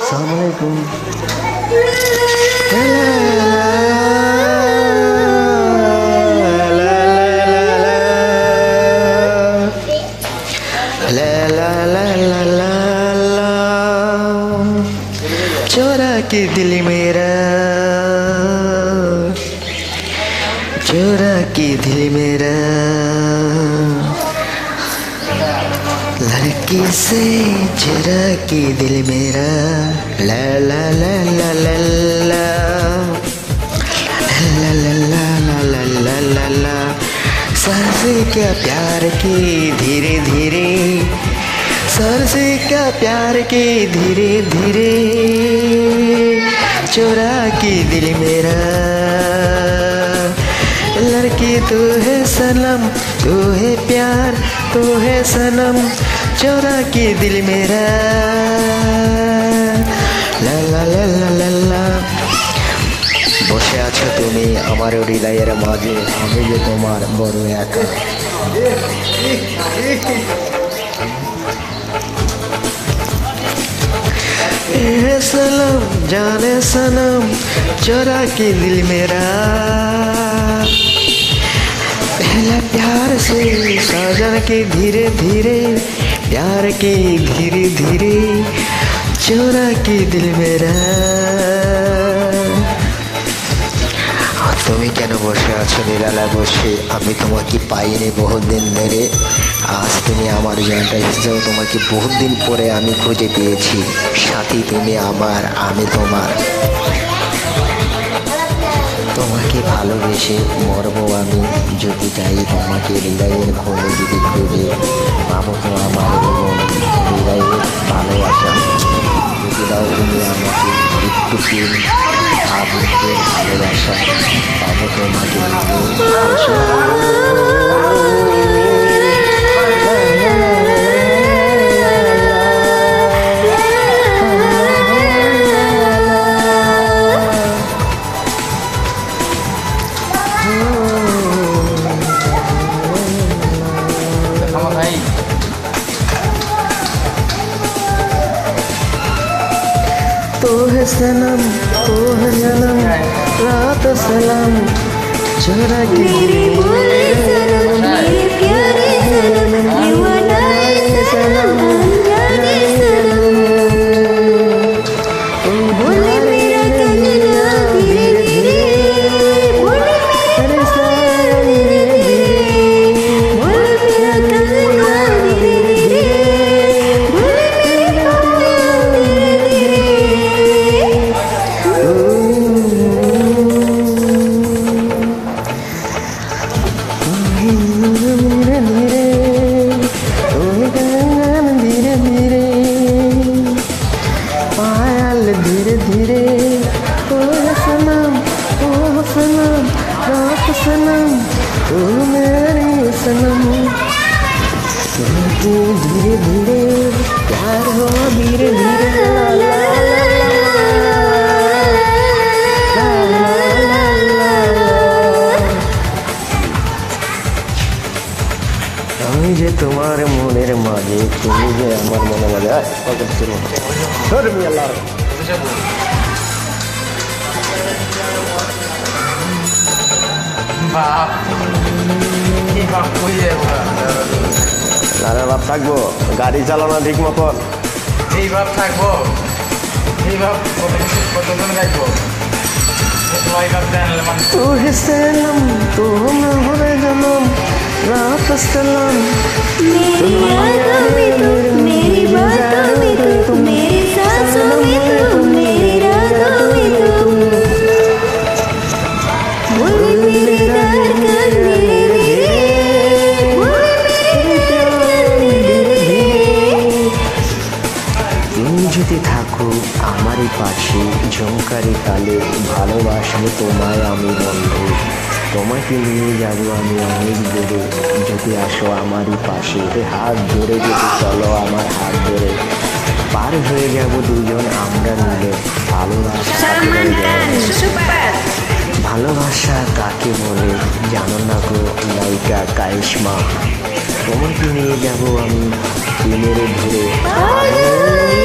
Assalamualaikum. चोरा के दिल मेरा, चोरा के दिल मेरा, लड़की से चुरा के दिल मेरा, ला ला ला ला ला ला ला ला ला ला ला ला ला। सर से क्या प्यार की धीरे धीरे, सर से क्या प्यार की धीरे धीरे, चुरा के दिल मेरा, लड़की तू है सनम, तू है प्यार, तू है सनम, चोरा के दिल मेरा, লা লা লা লা লা লা। বসে আছো তুমি আমার হৃদয়ের মাঝে, আমি যে তোমার বড় একা। सनम जाने सनम चोरा के दिल मेरा, पहला प्यार से साजन के धीरे धीरे, प्यार के धीरे धीरे, चोरा के दिल मेरा। তুমি কেন বসে আছো নিরালায় বসে, আমি তোমাকে পাইনি বহুত দিন ধরে, আজ তুমি আমার জানটা এসেছো, তোমাকে বহুত দিন পরে আমি খুঁজে পেয়েছি, সাথী তুমি আমার আমি তোমার, তোমাকে ভালোবেসে মরবো আমি যদি যাই, তোমাকে হৃদয়ের খোলে যদি খুঁজে পাবো তো আমার মন হৃদয়ের ভালোবাসা, যদি দাও তুমি আমাকে একটু প্রেম ভাবতে ভালোবাসা, পাবো তোমাকে तो है सनम, तो है सनम, रात सलाम, चोरा के मेरे बोले सनम, मेरे प्यारे सनम, दीवानाए सनम, जाने सनम, बोले मेरा कंगना धीरे धीरे, बोले मेरे साया धीरे धीरे, बोले मेरा कंगना धीरे धीरे, बोले मेरे पाया धीरे धीरे धीरे, पायल धीरे धीरे, ओ सनम, ओ सनम, रात सनम, तू मेरी सनम, धीरे धीरे प्यार हो धीरे धीरे, আমি যে তোমার মনের মাঝে, তুমি যে আমার মনের মাঝে। লারা বাপ থাকবো, গাড়ি চালানো ঠিক মতন, এই ভাব থাকবো, এই ভাব কতক্ষণ রাখবো, तू है सनम, तू है जनम, रात सलाम, मेरी यादों में तू, मेरी बातों में तू, मेरी सांसों में तू, मेरी रातों में तू, बोले मेरे धड़कन धीरे धीरे, बोले मेरे धड़कन धीरे धीरे। তুমি যদি থাকো আমারই পাশে, ঝংকারি তালে ভালোবাসবো তোমায় আমি বন্ধু, তোমাকে নিয়ে যাবো আমি অনেক দূরে, যদি আসো আমারই পাশে, হাত ধরে যদি চলো আমার হাত ধরে, পার হয়ে যাব দুজন আমরা মিলে, ভালোবাসা ভালোবাসা কাকে বলে জানো না গো নায়িকা কারিশমা, তোমাকে নিয়ে যাব আমি দিনের ধরে,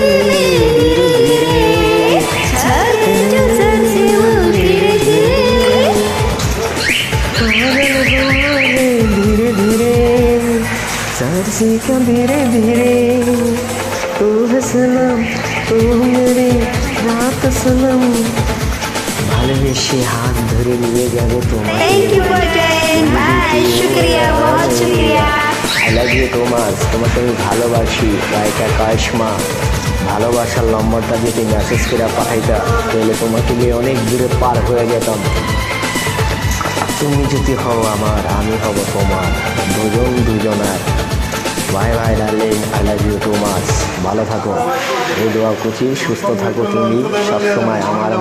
ধীরে ধীরে सरसी का धीरे धीरे तू है सनम तू मेरी रात सनम ভালোবেসে হাত ধরে নিয়ে যাবো তোমাকে thank you for join bye शुक्रिया बहुत शुक्रिया আই লাভ ইউ তোমাস তোমাকে আমি ভালোবাসি গায়িকা কাশমা ভালোবাসার নম্বরটা যদি মেসেজ করে পাঠাইতা তাহলে তোমাকে নিয়ে অনেক দূরে পার হয়ে যেতাম তুমি যদি হও আমার আমি হব তোমার দুজন দুজনার bye bye darling I love you too much ভালো থাকো এই দোয়া করছি সুস্থ থাকো তুমি সবসময় আমার